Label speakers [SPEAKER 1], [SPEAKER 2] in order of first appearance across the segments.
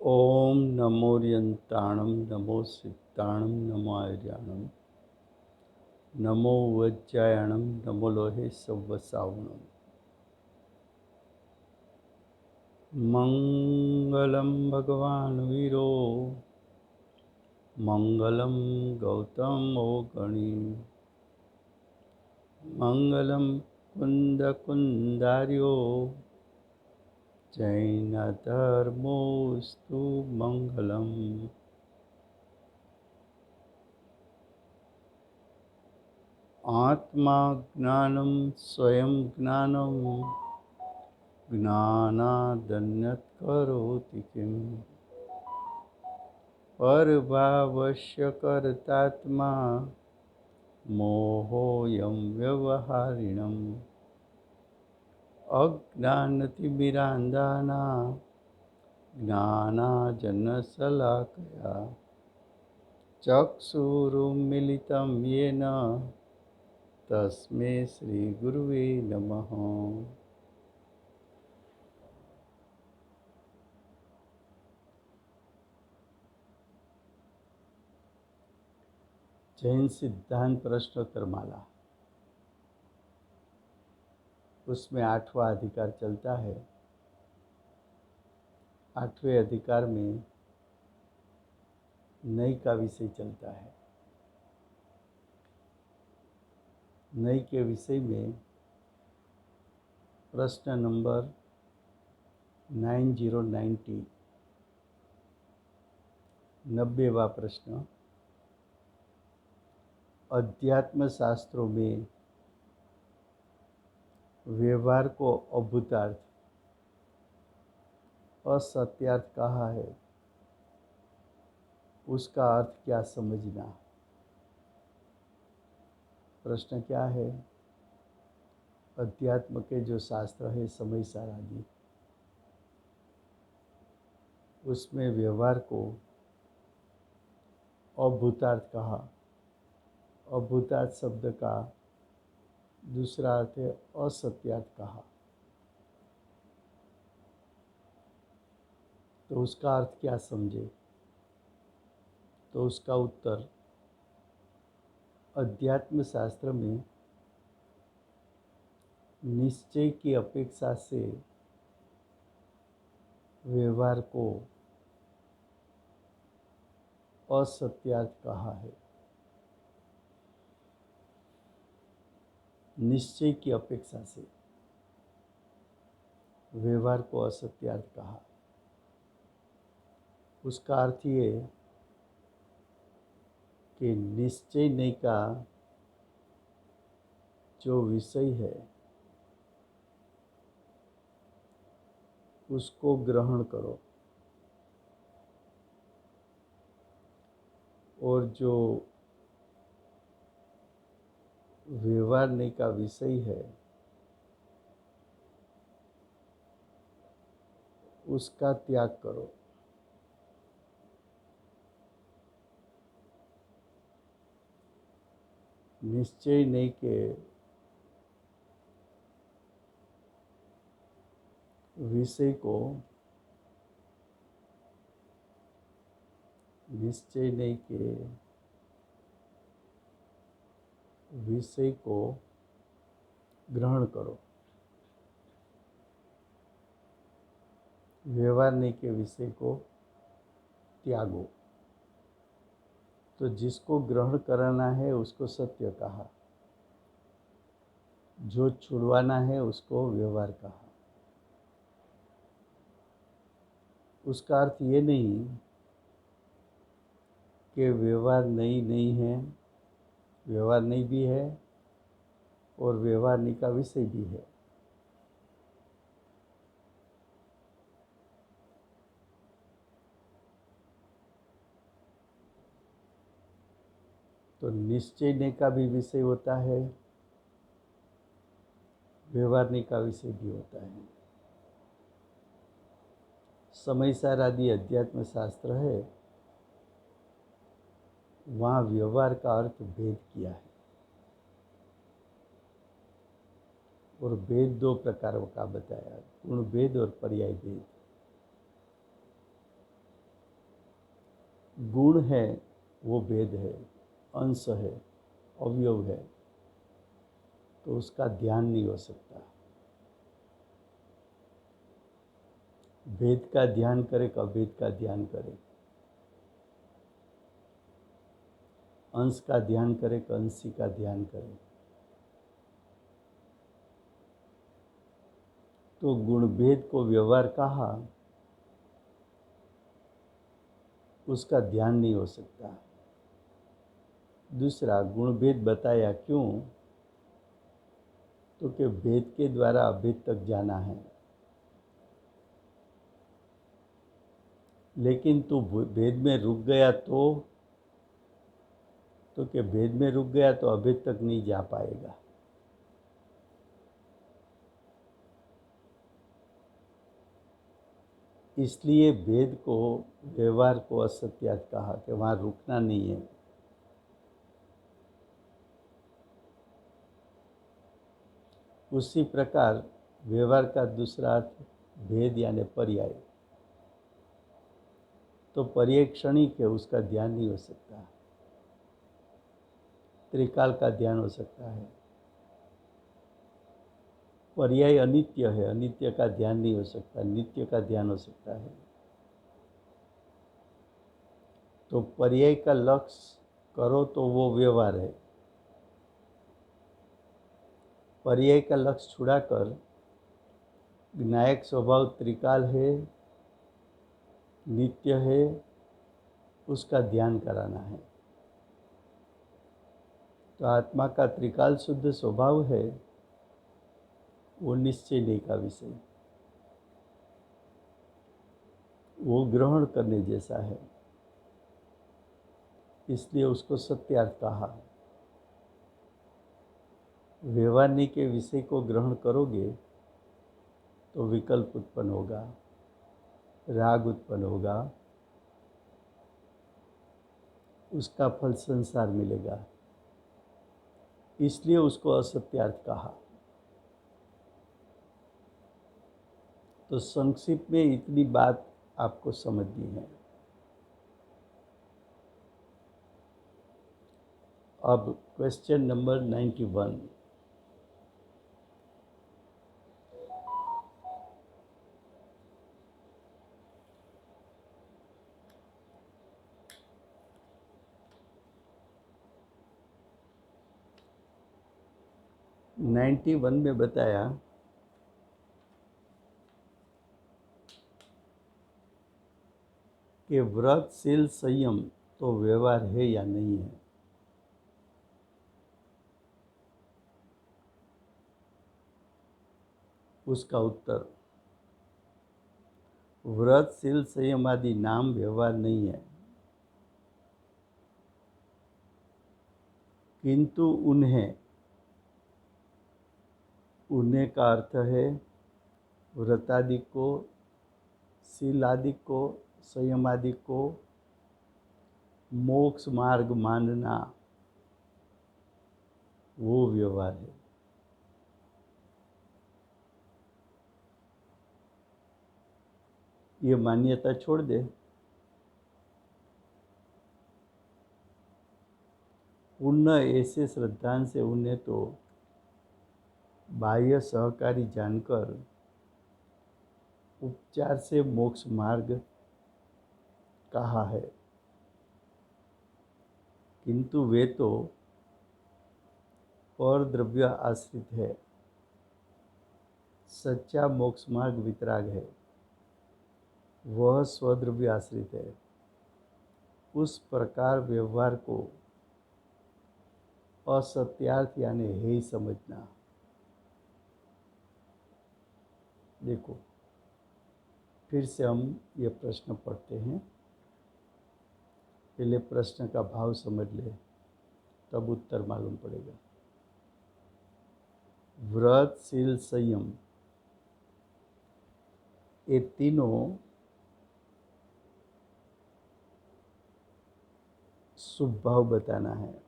[SPEAKER 1] ओम नमोर्यंताणं नमो सिद्धाणं नमो आर्याणं नमो वज्रायणं नमो लोहे सव्वसावणं। मंगलम भगवान वीरो मंगलम गौतमो गणी मंगलम कुंद कुंदार्यो जैन धर्मोस्तु मंगलम। आत्मा ज्ञानं स्वयं ज्ञानं ज्ञानादन्यत् करोति किम्। परभावस्य कर्तात्मा मोहोऽयं व्यवहारिणम्। अज्ञानतिमिरान्धानां ज्ञानाञ्जनशलाकया चक्षुरुन्मीलितं येन तस्मै श्रीगुरुवे नमः। जैन सिद्धांत प्रश्नोत्तर माला, उसमें 8वां अधिकार चलता है। 8वें अधिकार में नई का विषय चलता है। नई के विषय में प्रश्न नंबर 9090 90वां प्रश्न, अध्यात्म शास्त्रों में व्यवहार को अभूतार्थ असत्यार्थ कहा है, उसका अर्थ क्या समझना। प्रश्न क्या है? अध्यात्म के जो शास्त्र है समयसार आदि, उसमें व्यवहार को अभूतार्थ कहा। अभूतार्थ शब्द का दूसरा अर्थ है असत्यार्थ कहा। तो उसका अर्थ क्या समझे? तो उसका उत्तर, अध्यात्म शास्त्र में निश्चय की अपेक्षा से व्यवहार को असत्यार्थ कहा है। निश्चय की अपेक्षा से व्यवहार को असत्यार्थ कहा। उसका अर्थ ये कि निश्चय नहीं का जो विषय है उसको ग्रहण करो, और जो व्यवहार नहीं का विषय है उसका त्याग करो। निश्चय नहीं के विषय को, निश्चय नहीं के विषय को ग्रहण करो, व्यवहार नहीं के विषय को त्यागो। तो जिसको ग्रहण कराना है उसको सत्य कहा, जो छुड़वाना है उसको व्यवहार कहा। उसका अर्थ ये नहीं कि व्यवहार नहीं है, व्यवहार नहीं भी है और व्यवहार नहीं का विषय भी है। तो निश्चय नहीं का भी विषय होता है, व्यवहार नहीं का विषय भी होता है। समयसार आदि अध्यात्म शास्त्र है, वहाँ व्यवहार का अर्थ भेद किया है। और भेद 2 प्रकारों का बताया, गुण भेद और पर्याय भेद। गुण है वो भेद है, अंश है, अवयव है, तो उसका ध्यान नहीं हो सकता। भेद का ध्यान करे कि अभेद का ध्यान करे, अंश का ध्यान करे कि अंशी का ध्यान करे, तो गुण भेद को व्यवहार कहा, उसका ध्यान नहीं हो सकता। दूसरा, गुण भेद बताया क्यों, तो कि भेद के द्वारा अभेद तक जाना है। लेकिन तू भेद में रुक गया तो कि भेद में रुक गया तो अभेद तक नहीं जा पाएगा। इसलिए भेद को, व्यवहार को असत्यात कहा कि वहाँ रुकना नहीं है। उसी प्रकार व्यवहार का दूसरा अर्थ भेद यानी पर्याय, तो पर्याय क्षणिक है, उसका ध्यान नहीं हो सकता। त्रिकाल का ध्यान हो सकता है। पर्याय अनित्य है, अनित्य का ध्यान नहीं हो सकता, नित्य का ध्यान हो सकता है। तो पर्याय का लक्ष्य करो तो वो व्यवहार है। पर्याय का लक्ष्य छुड़ाकर विनायक स्वभाव त्रिकाल है, नित्य है, उसका ध्यान कराना है। तो आत्मा का त्रिकाल शुद्ध स्वभाव है, वो निश्चय नहीं का विषय, वो ग्रहण करने जैसा है, इसलिए उसको सत्यार्थ कहा। व्यवहार के विषय को ग्रहण करोगे तो विकल्प उत्पन्न होगा, राग उत्पन्न होगा, उसका फल संसार मिलेगा, इसलिए उसको असत्यार्थ कहा। तो संक्षिप्त में इतनी बात आपको समझनी है। अब क्वेश्चन नंबर 91। में बताया कि व्रत, शील, संयम तो व्यवहार है या नहीं है। उसका उत्तर, व्रत, शील, संयम आदि नाम व्यवहार नहीं है, किंतु उन्हें का अर्थ है व्रतादि को, शील आदि को, संयम आदि को मोक्ष मार्ग मानना, वो व्यवहार है। ये मान्यता छोड़ दे, पूर्ण ऐसे श्रद्धांत से उन्हें तो बाह्य सहकारी जानकर उपचार से मोक्ष मार्ग कहा है, किंतु वे तो पर द्रव्य आश्रित है। सच्चा मोक्ष मार्ग वितराग है, वह स्वद्रव्य आश्रित है। उस प्रकार व्यवहार को असत्यार्थ यानी है ही समझना। देखो, फिर से हम ये प्रश्न पढ़ते हैं। पहले प्रश्न का भाव समझ ले, तब उत्तर मालूम पड़ेगा। व्रत, शील, संयम ये तीनों शुभ भाव बताना है।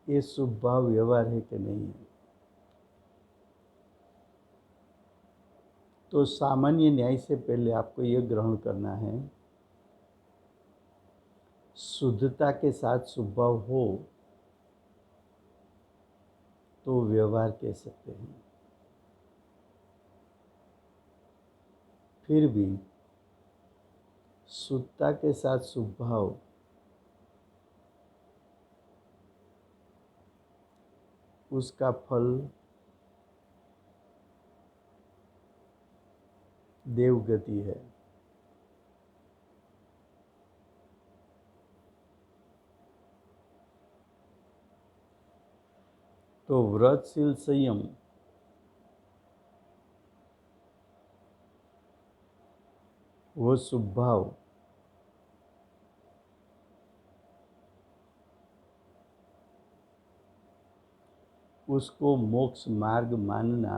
[SPEAKER 1] ये शुभ भाव व्यवहार है कि नहीं है। तो सामान्य न्याय से पहले आपको ये ग्रहण करना है, शुद्धता के साथ स्वभाव हो तो व्यवहार कह सकते हैं। फिर भी शुद्धता के साथ स्वभाव उसका फल देवगति है। तो व्रतशील संयम वो स्वभाव उसको मोक्ष मार्ग मानना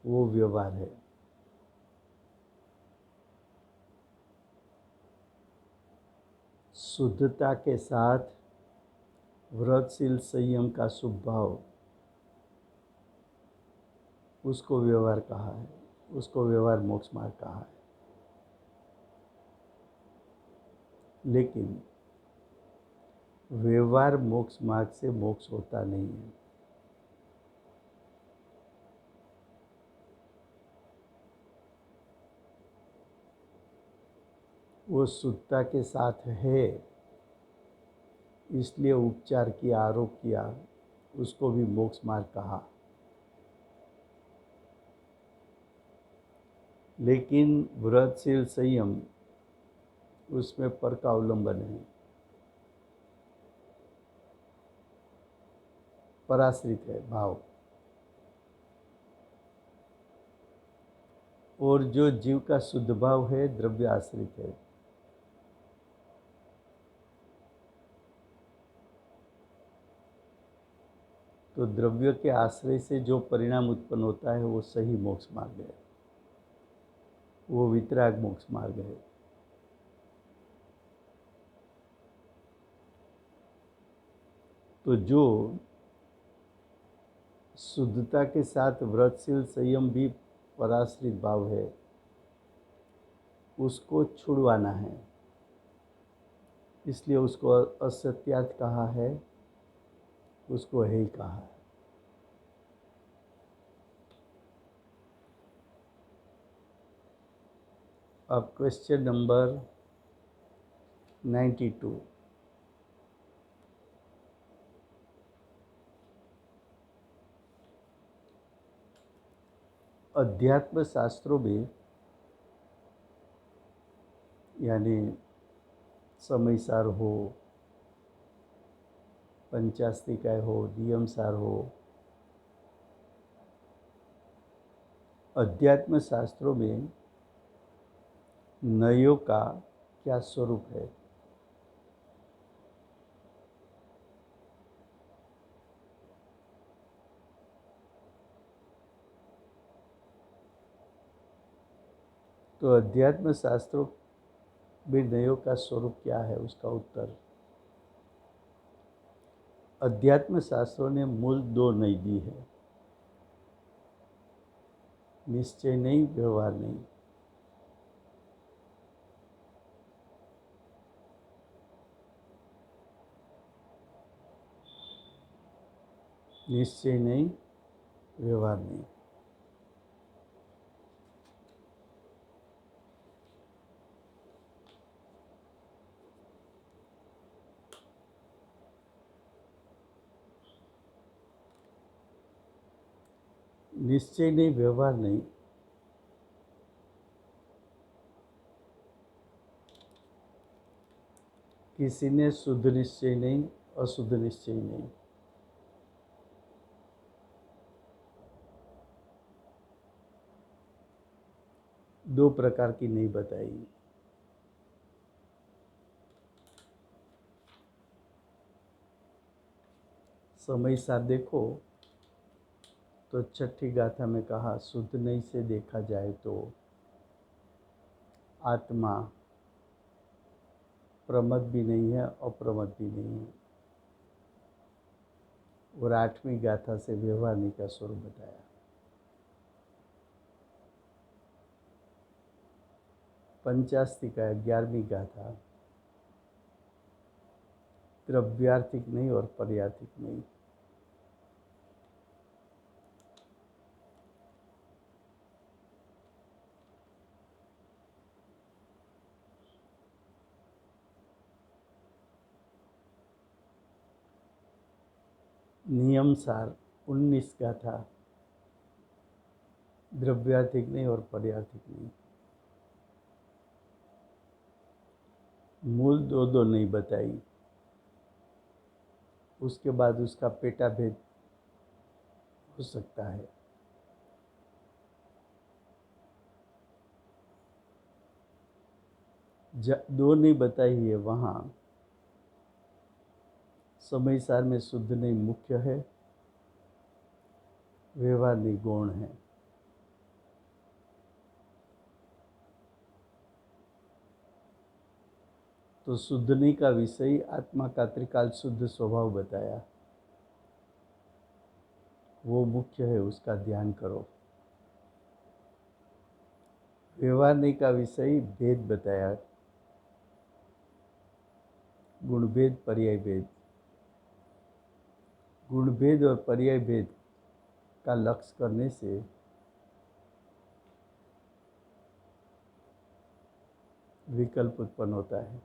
[SPEAKER 1] वो व्यवहार है। शुद्धता के साथ व्रतशील संयम का स्वभाव उसको व्यवहार कहा है, उसको व्यवहार मोक्ष मार्ग कहा है। लेकिन व्यवहार मोक्ष मार्ग से मोक्ष होता नहीं है। वो शुद्धता के साथ है, इसलिए उपचार किया, आरोप किया, उसको भी मोक्ष मार्ग कहा। लेकिन व्रतशील संयम उसमें पर का अवलंबन है, पराश्रित है भाव। और जो जीव का शुद्ध भाव है द्रव्य आश्रित है। तो द्रव्य के आश्रय से जो परिणाम उत्पन्न होता है वो सही मोक्ष मार्ग है, वो वितराग मोक्ष मार्ग है। तो जो शुद्धता के साथ व्रतशील संयम भी पराश्रित भाव है, उसको छुड़वाना है, इसलिए उसको असत्यार्थ कहा है, उसको है ही कहा है। अब क्वेश्चन नंबर 92। अध्यात्म शास्त्रों में यानी समयसार हो, पंचास्तिकाय हो, नियमसार हो, अध्यात्म शास्त्रों में नयों का क्या स्वरूप है? तो अध्यात्म शास्त्रों में नयों का स्वरूप क्या है? उसका उत्तर, अध्यात्म शास्त्रों ने मूल दो नय दी है, निश्चय नहीं, व्यवहार नहीं। निश्चय नहीं, व्यवहार नहीं। निश्चय नहीं, व्यवहार नहीं। किसी ने शुद्ध निश्चय नहीं, अशुद्ध निश्चय नहीं। दो प्रकार की नहीं बताई। समय साथ देखो तो छठी गाथा में कहा, शुद्ध नहीं से देखा जाए तो आत्मा प्रमद भी नहीं है, अप्रमद भी नहीं है। और 8वीं गाथा से व्यवहार नहीं का स्वरूप बताया। पंचास्तिका 11वीं गाथा, द्रव्यार्थिक नहीं और पर्यार्थिक नहीं। नियम सार 19 गाथा, द्रव्यार्थिक नहीं और पर्यार्थिक नहीं। मूल दो दो नहीं बताई, उसके बाद उसका पेटा भेद हो सकता है। दो नहीं बताई है वहाँ समय सार में शुद्ध नहीं मुख्य है, व्यवहार नहीं गौण है। तो शुद्धनी का विषय आत्मा का त्रिकाल शुद्ध स्वभाव बताया, वो मुख्य है, उसका ध्यान करो। व्यवहारनी का विषय भेद बताया, गुण भेद पर्याय भेद। गुण भेद और पर्याय भेद का लक्ष्य करने से विकल्प उत्पन्न होता है।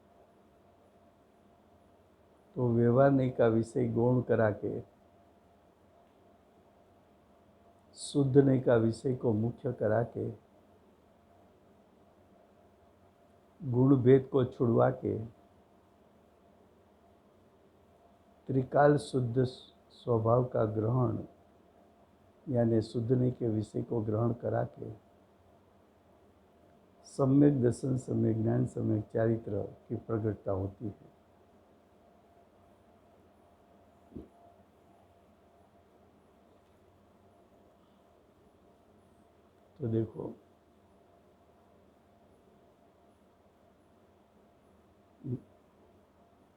[SPEAKER 1] तो व्यवहारनी का विषय गौण करा के शुद्धनी का विषय को मुख्य करा के गुण भेद को छुड़वा के त्रिकाल शुद्ध स्वभाव का ग्रहण यानी शुद्धनी के विषय को ग्रहण करा के सम्यक दर्शन, सम्यक ज्ञान, सम्यक चारित्र की प्रगटता होती है। तो देखो,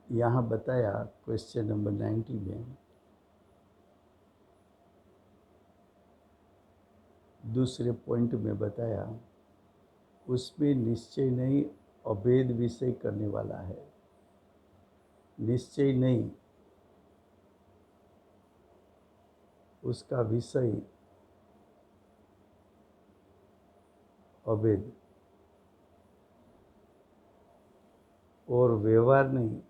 [SPEAKER 1] यहाँ बताया क्वेश्चन नंबर 90 में दूसरे पॉइंट में बताया, उसमें निश्चय नहीं अभेद विषय करने वाला है। निश्चय नहीं, उसका विषय अभेद, और व्यवहार नहीं,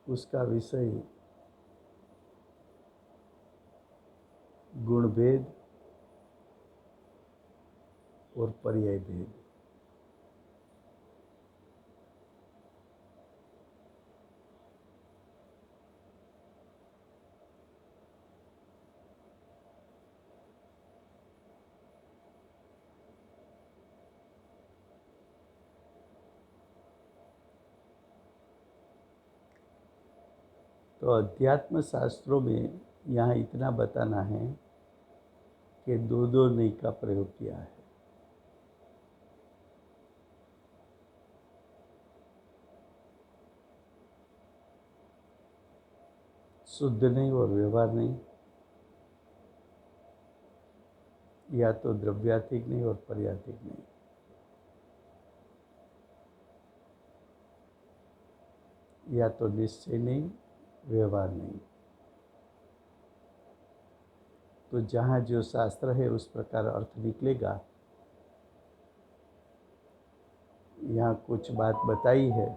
[SPEAKER 1] उसका विषय गुण भेद और पर्याय भेद। तो अध्यात्म शास्त्रों में यहाँ इतना बताना है कि दो दो नहीं का प्रयोग किया है। शुद्ध नहीं और व्यवहार नहीं, या तो द्रव्यार्थिक नहीं और पर्यार्थिक नहीं। या तो निश्चय नहीं, व्यवहार नहीं। तो जहाँ जो शास्त्र है उस प्रकार अर्थ निकलेगा। यहाँ कुछ बात बताई है,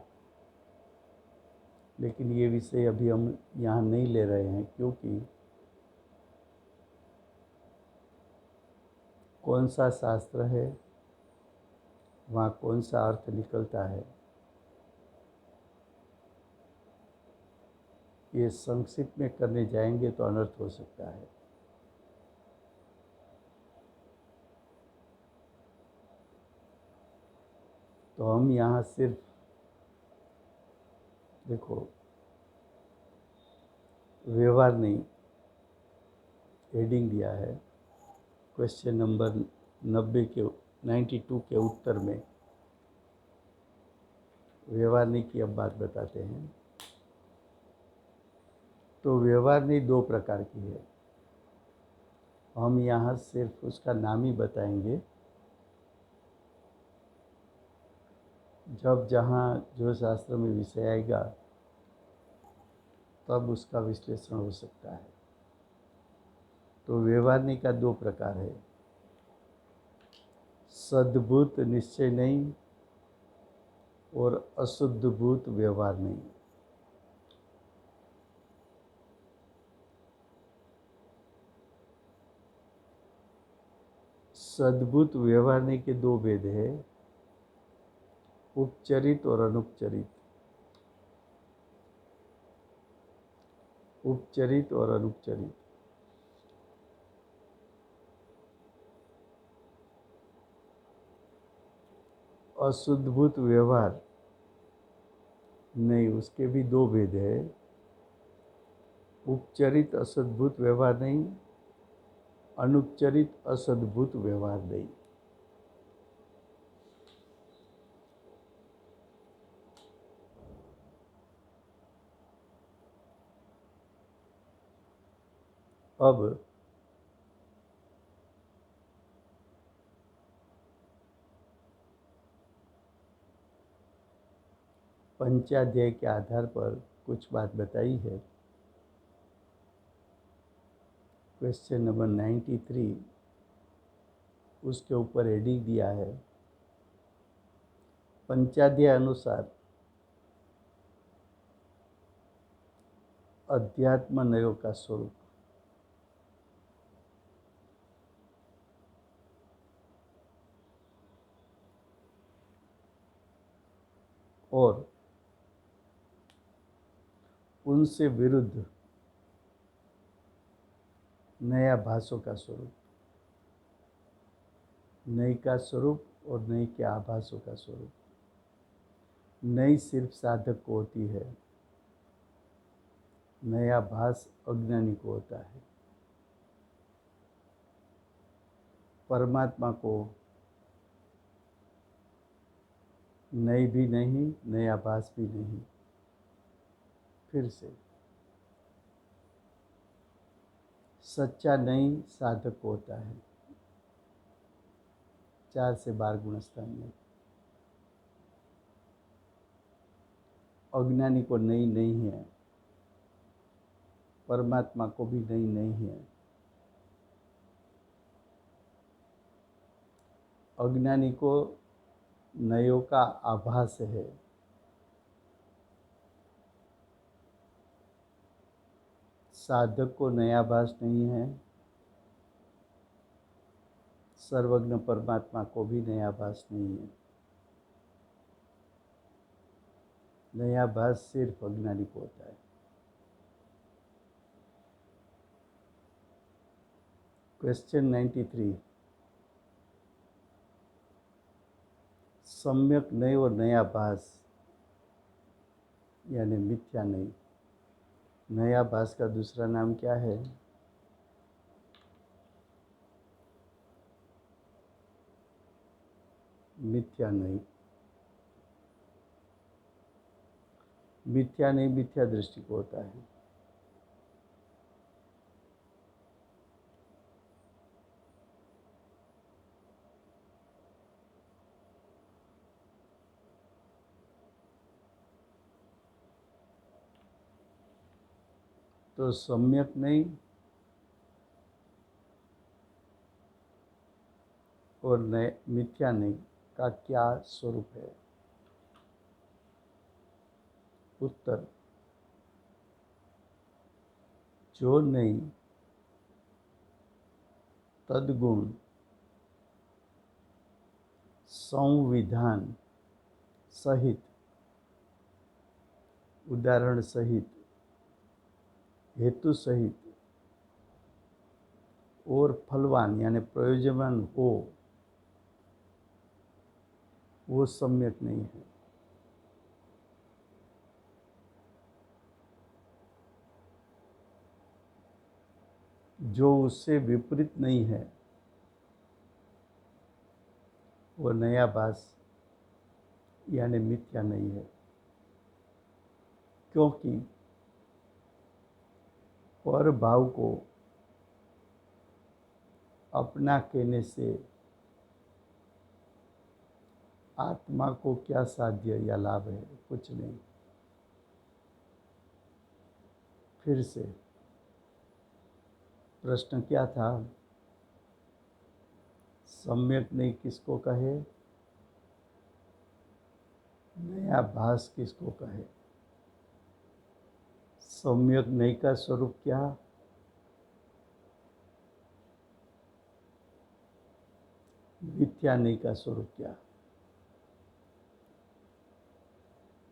[SPEAKER 1] लेकिन ये विषय अभी हम यहाँ नहीं ले रहे हैं, क्योंकि कौन सा शास्त्र है, वहाँ कौन सा अर्थ निकलता है, ये संक्षिप्त में करने जाएंगे तो अनर्थ हो सकता है। तो हम यहाँ सिर्फ देखो, व्यवहार नहीं हेडिंग दिया है क्वेश्चन नंबर 92 के उत्तर में। व्यवहारनी की अब बात बताते हैं। तो व्यवहारनी दो प्रकार की है, हम यहाँ सिर्फ उसका नाम ही बताएंगे। जब जहाँ जो शास्त्र में विषय आएगा तब उसका विश्लेषण हो सकता है। तो व्यवहारणी का दो प्रकार है, सद्भूत निश्चय नहीं और अशुद्धभूत व्यवहार नहीं। सद्भूत व्यवहारणी के दो भेद है, उपचरित और अनुपचरित। उपचरित और अनुपचरित। अशुद्धभूत व्यवहार नहीं, उसके भी दो भेद है, उपचरित असद्भुत व्यवहार नहीं, अनुपचरित असद्भुत व्यवहार नहीं। अब पंचाध्याय के आधार पर कुछ बात बताई है। क्वेश्चन नंबर 93, उसके ऊपर हेडिंग दिया है, पंचाध्याय अनुसार अध्यात्म नयो का स्वरूप। और उनसे विरुद्ध नया भासों का स्वरूप। नई का स्वरूप और नई के आभासों का स्वरूप। नई सिर्फ साधक को होती है, नया भास अज्ञानी को होता है। परमात्मा को नई भी नहीं, नया भास भी नहीं। फिर से, सच्चा नहीं साधक को होता है, 4 से 12 गुणस्थान में। अज्ञानी को नई नहीं है, परमात्मा को भी नई नहीं है। अज्ञानी को नयों का आभास है, साधक को नया भास नहीं है, सर्वज्ञ परमात्मा को भी नया भास नहीं है। नया भास सिर्फ अज्ञानी को होता है। क्वेश्चन 93, सम्यक नहीं और नया भास यानी मिथ्या नहीं। नया भास का दूसरा नाम क्या है? मिथ्या नहीं। मिथ्या नहीं मिथ्या दृष्टि को होता है। तो सम्यक नहीं और नए मिथ्या नहीं का क्या स्वरूप है? उत्तर, जो नहीं तद्गुण संविधान सहित, उदाहरण सहित, हेतु सहित और फलवान यानी प्रयोजनवान हो, वो सम्यक नहीं है। जो उससे विपरीत नहीं है वो नया भास यानी मिथ्या नहीं है। क्योंकि पर भाव को अपना कहने से आत्मा को क्या साध्य या लाभ है? कुछ नहीं। फिर से प्रश्न क्या था? सम्यक नहीं किसको कहे? नया भास किसको कहे? सम्यक नहीं का स्वरूप क्या? मिथ्या नहीं का स्वरूप क्या?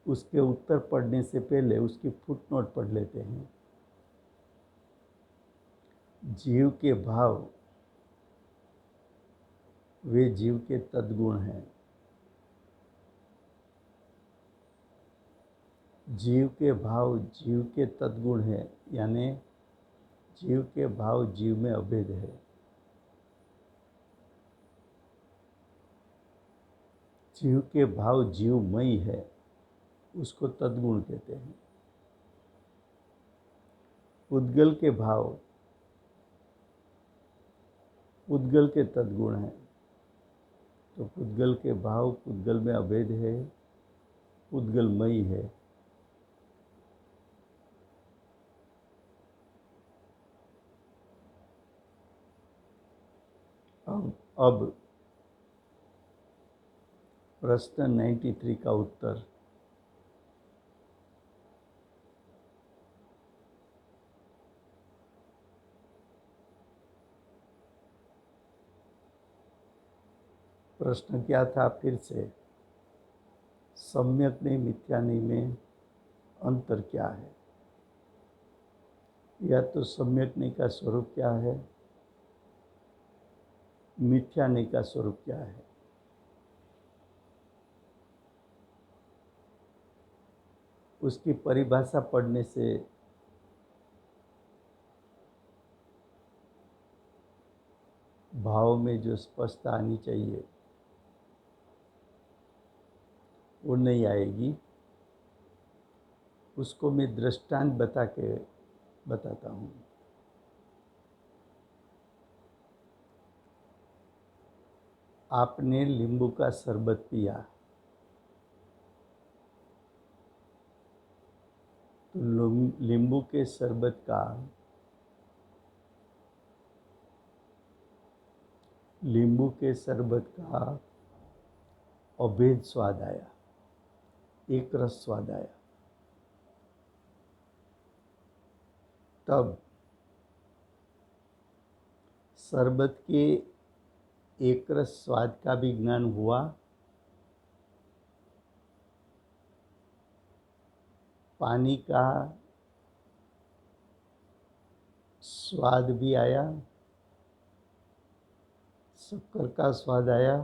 [SPEAKER 1] उसके उत्तर पढ़ने से पहले उसकी फुटनोट पढ़ लेते हैं। जीव के भाव वे जीव के तद्गुण हैं। जीव के भाव जीव के तद्गुण है, यानी जीव के भाव जीव में अभेद है। जीव के भाव जीवमयी है, उसको तद्गुण कहते हैं। पुद्गल के भाव पुद्गल के तद्गुण हैं, तो पुद्गल के भाव पुद्गल में अभेद है, पुद्गलमयी है। अब प्रश्न 93 का उत्तर। प्रश्न क्या था? फिर से सम्यक नहीं मिथ्या नहीं में अंतर क्या है? या तो सम्यक नहीं का स्वरूप क्या है, मिथ्या नहीं का स्वरूप क्या है? उसकी परिभाषा पढ़ने से भाव में जो स्पष्टता आनी चाहिए वो नहीं आएगी। उसको मैं दृष्टांत बताता हूँ। आपने नींबू का शरबत पिया, तो नींबू के शरबत का अभेद स्वाद आया, एक रस स्वाद आया। तब शरबत के एक रस स्वाद का भी ज्ञान हुआ, पानी का स्वाद भी आया, शक्कर का स्वाद आया,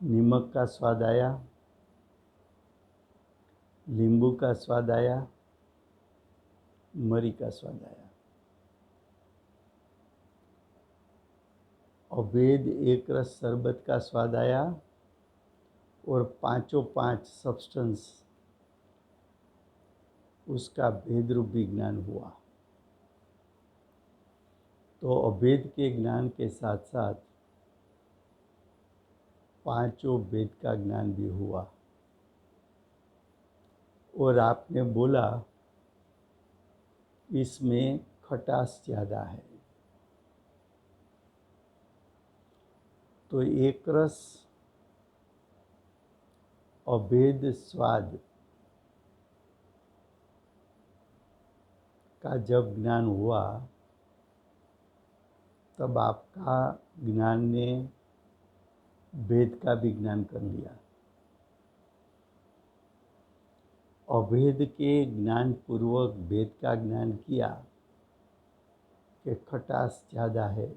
[SPEAKER 1] नमक का स्वाद आया, नींबू का स्वाद आया, मरी का स्वाद आया। अभेद एक रस शरबत का स्वाद आया और पांचों पांच सब्सटेंस उसका भेद रूप विज्ञान हुआ। तो अभेद के ज्ञान के साथ साथ पांचों भेद का ज्ञान भी हुआ। और आपने बोला इसमें खटास ज़्यादा है, तो एक रस अभेद स्वाद का जब ज्ञान हुआ तब आपका ज्ञान ने भेद का भी ज्ञान कर लिया। अभेद के ज्ञान पूर्वक भेद का ज्ञान किया कि खटास ज़्यादा है,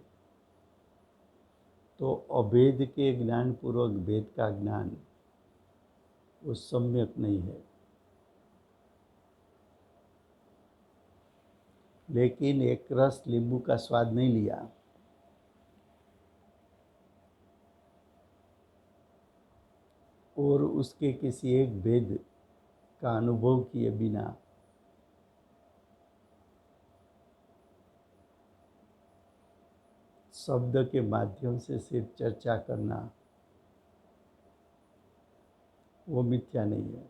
[SPEAKER 1] तो अभेद के ज्ञान पूर्वक भेद का ज्ञान वो सम्यक नहीं है। लेकिन एक रस नींबू का स्वाद नहीं लिया, और उसके किसी एक भेद का अनुभव किए बिना शब्द के माध्यम से सिर्फ चर्चा करना वो मिथ्या नहीं है।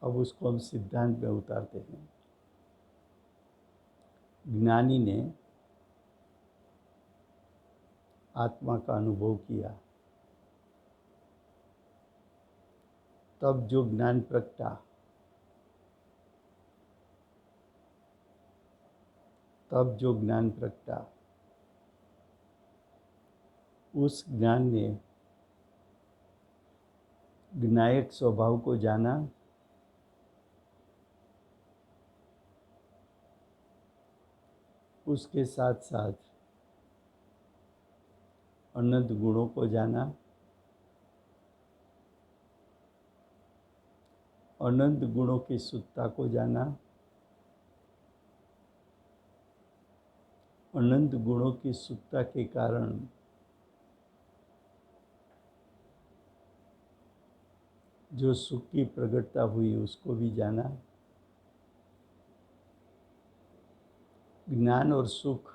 [SPEAKER 1] अब उसको हम सिद्धांत में उतारते हैं। ज्ञानी ने आत्मा का अनुभव किया, तब जो ज्ञान प्रगटा, उस ज्ञान ने ज्ञायक स्वभाव को जाना, उसके साथ साथ अनंत गुणों को जाना, अनंत गुणों की शुद्धता को जाना, अनंत गुणों की शुद्धता के कारण जो सुख की प्रगटता हुई उसको भी जाना। ज्ञान और सुख,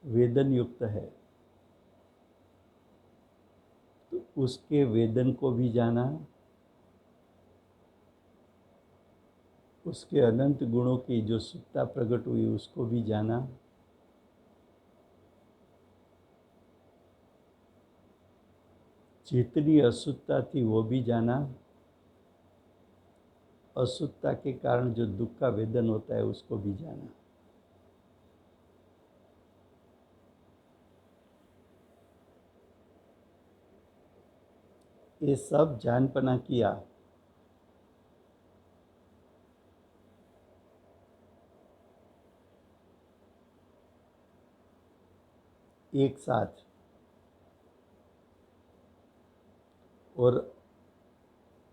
[SPEAKER 1] वेदन युक्त है, तो उसके वेदन को भी जाना, उसके अनंत गुणों की जो शुद्धता प्रकट हुई उसको भी जाना, जितनी अशुद्धता थी वो भी जाना, अशुद्धता के कारण जो दुख का वेदन होता है उसको भी जाना। ये सब जानपना किया, एक साथ, और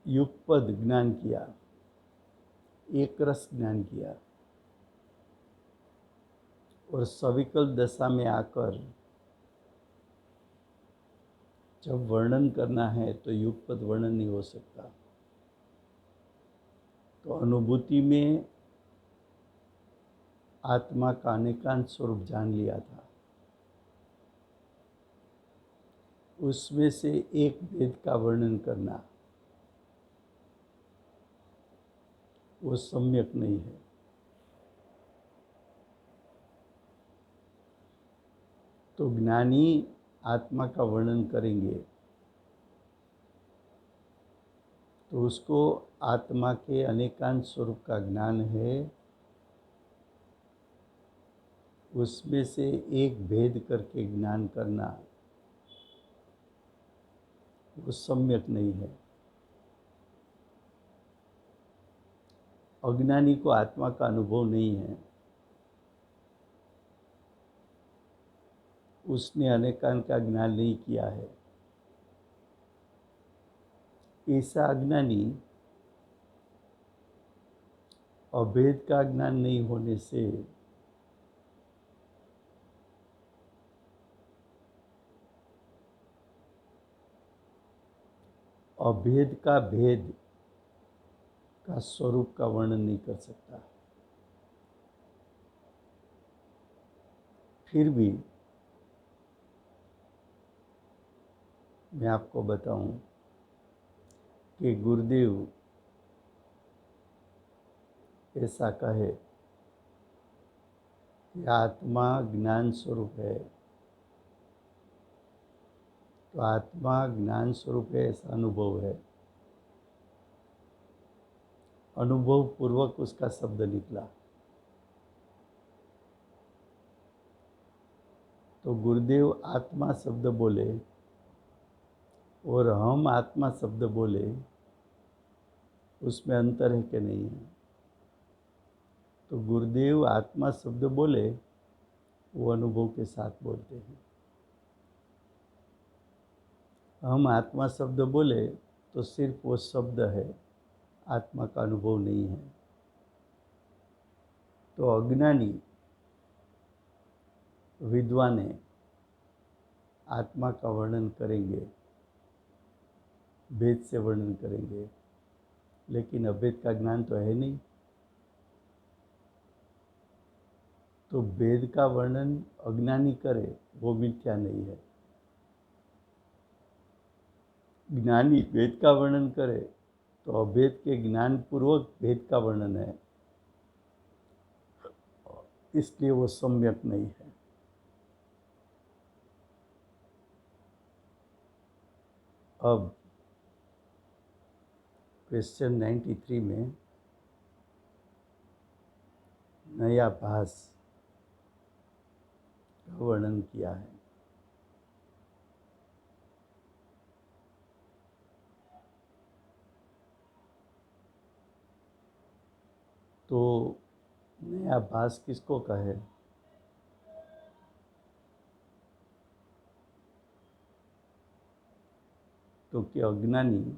[SPEAKER 1] युगपद ज्ञान किया, एक रस ज्ञान किया, और सविकल दशा में आकर जब वर्णन करना है तो युगपद वर्णन नहीं हो सकता। तो अनुभूति में आत्मा का अनेकांत स्वरूप जान लिया था, उसमें से एक भेद का वर्णन करना वो सम्यक नहीं है। तो ज्ञानी आत्मा का वर्णन करेंगे तो उसको आत्मा के अनेकांत स्वरूप का ज्ञान है, उसमें से एक भेद करके ज्ञान करना वो सम्यक नहीं है। अज्ञानी को आत्मा का अनुभव नहीं है, उसने अनेकांत का ज्ञान नहीं किया है। ऐसा अज्ञानी अभेद का ज्ञान नहीं होने से अभेद का भेद का स्वरूप का वर्णन नहीं कर सकता। फिर भी मैं आपको बताऊं कि गुरुदेव ऐसा कहे कि आत्मा ज्ञान स्वरूप है, तो आत्मा ज्ञान स्वरूप है ऐसा अनुभव है, अनुभव पूर्वक उसका शब्द निकला। तो गुरुदेव आत्मा शब्द बोले और हम आत्मा शब्द बोले, उसमें अंतर है कि नहीं है? तो गुरुदेव आत्मा शब्द बोले वो अनुभव के साथ बोलते हैं, हम आत्मा शब्द बोले तो सिर्फ वो शब्द है, आत्मा का अनुभव नहीं है। तो अज्ञानी विद्वान आत्मा का वर्णन करेंगे भेद से वर्णन करेंगे, लेकिन अभेद का ज्ञान तो है नहीं, तो भेद का वर्णन अज्ञानी करे वो मिथ्या नहीं है। ज्ञानी भेद का वर्णन करे तो अभेद के ज्ञान पूर्वक भेद का वर्णन है, इसलिए वो सम्यक नहीं है। अब क्वेश्चन 93 में नया भास का वर्णन किया है। तो नया भास किसको कहे? तो कि अज्ञानी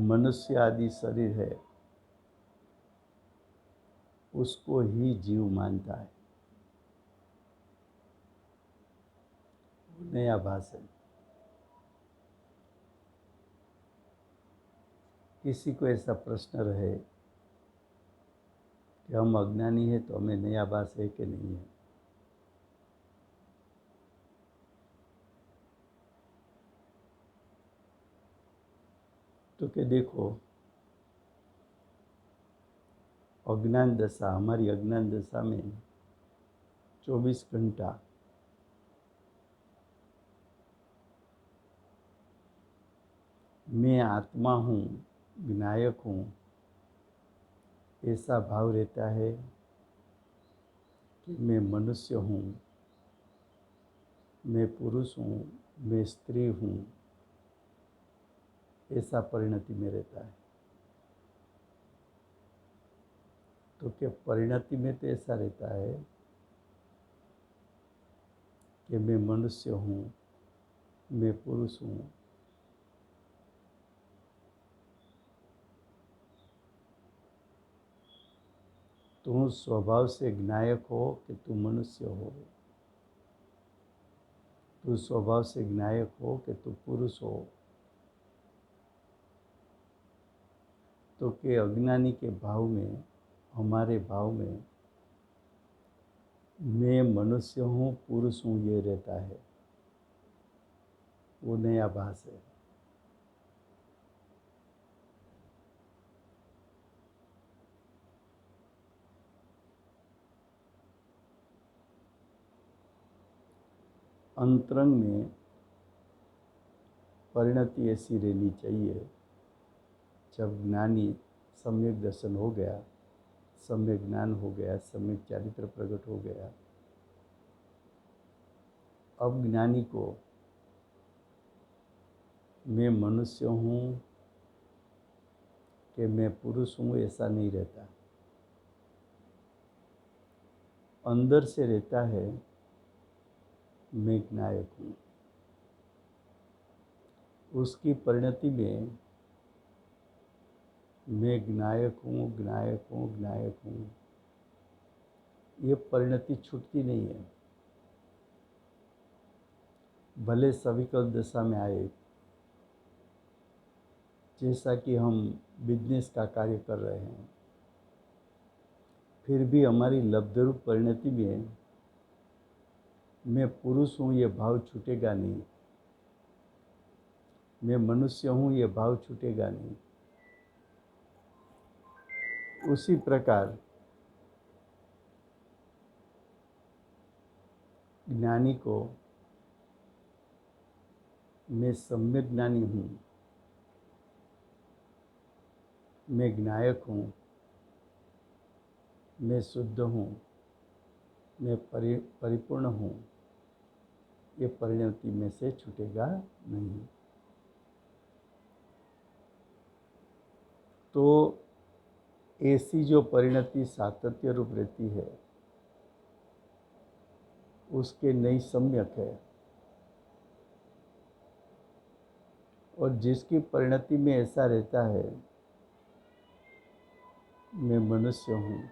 [SPEAKER 1] मनुष्य आदि शरीर है उसको ही जीव मानता है, नया भास है। किसी को ऐसा प्रश्न रहे कि हम अज्ञानी हैं तो हमें नया भास है कि नहीं है, तो कि देखो अज्ञान दशा, हमारी अज्ञान दशा में 24 घंटा मैं आत्मा हूँ, विनायक हूँ, ऐसा भाव रहता है कि मैं मनुष्य हूँ, मैं पुरुष हूँ, मैं स्त्री हूँ, ऐसा परिणति में रहता है। तो क्या परिणति में तो ऐसा रहता है कि मैं मनुष्य हूँ, मैं पुरुष हूँ, तू स्वभाव से ज्ञायक हो कि तू मनुष्य हो, तू स्वभाव से ज्ञायक हो कि तू पुरुष हो, तो के अज्ञानी के भाव में, हमारे भाव में मैं मनुष्य हूँ, पुरुष हूँ, ये रहता है, वो नया भास है। अंतरंग में परिणति ऐसी रहनी चाहिए, जब ज्ञानी सम्यक दर्शन हो गया, सम्यक ज्ञान हो गया, सम्यक चारित्र प्रकट हो गया, अब ज्ञानी को मैं मनुष्य हूँ कि मैं पुरुष हूँ ऐसा नहीं रहता, अंदर से रहता है मैं ज्ञायक हूँ। उसकी परिणति में मैं ज्ञायक हूँ, ज्ञायक हूँ, ज्ञायक हूँ, ये परिणति छूटती नहीं है। भले सविकल दशा में आए, जैसा कि हम बिजनेस का कार्य कर रहे हैं, फिर भी हमारी लब्धरूप परिणति में मैं पुरुष हूँ ये भाव छूटेगा नहीं, मैं मनुष्य हूँ ये भाव छूटेगा नहीं। उसी प्रकार ज्ञानी को मैं सम्यक ज्ञानी हूँ, मैं ज्ञायक हूँ, मैं शुद्ध हूँ, मैं परिपूर्ण हूँ, ये परिणति में से छूटेगा नहीं। तो ऐसी जो परिणति सातत्य रूप रहती है उसके नई सम्यक है, और जिसकी परिणति में ऐसा रहता है मैं मनुष्य हूँ,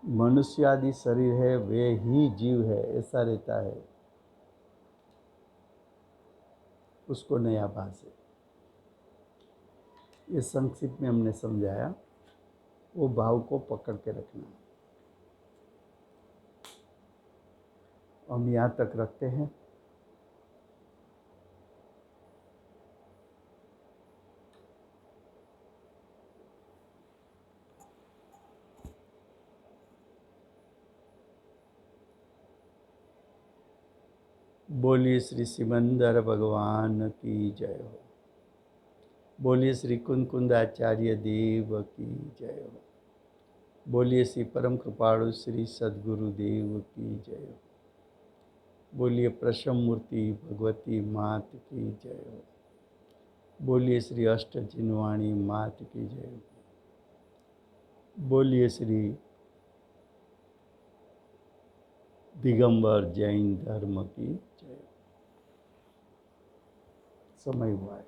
[SPEAKER 1] मनुष्य आदि शरीर है वे ही जीव है, ऐसा रहता है, उसको नहीं आभास है। ये संक्षिप्त में हमने समझाया, वो भाव को पकड़ के रखना। हम यहाँ तक रखते हैं। बोलिए श्री सिमंदर भगवान की जय हो। बोलिए श्री कुंकुंदाचार्य देव की जय हो। बोलिए श्री परम कृपाणु श्री सद्गुरु देव की जय हो। बोलिए प्रसन्न मूर्ति भगवती मात की जय हो। बोलिए श्री अष्ट जिनवाणी मात की जय हो। बोलिए श्री दिगंबर जैन धर्म की जय हो। समय हुआ है।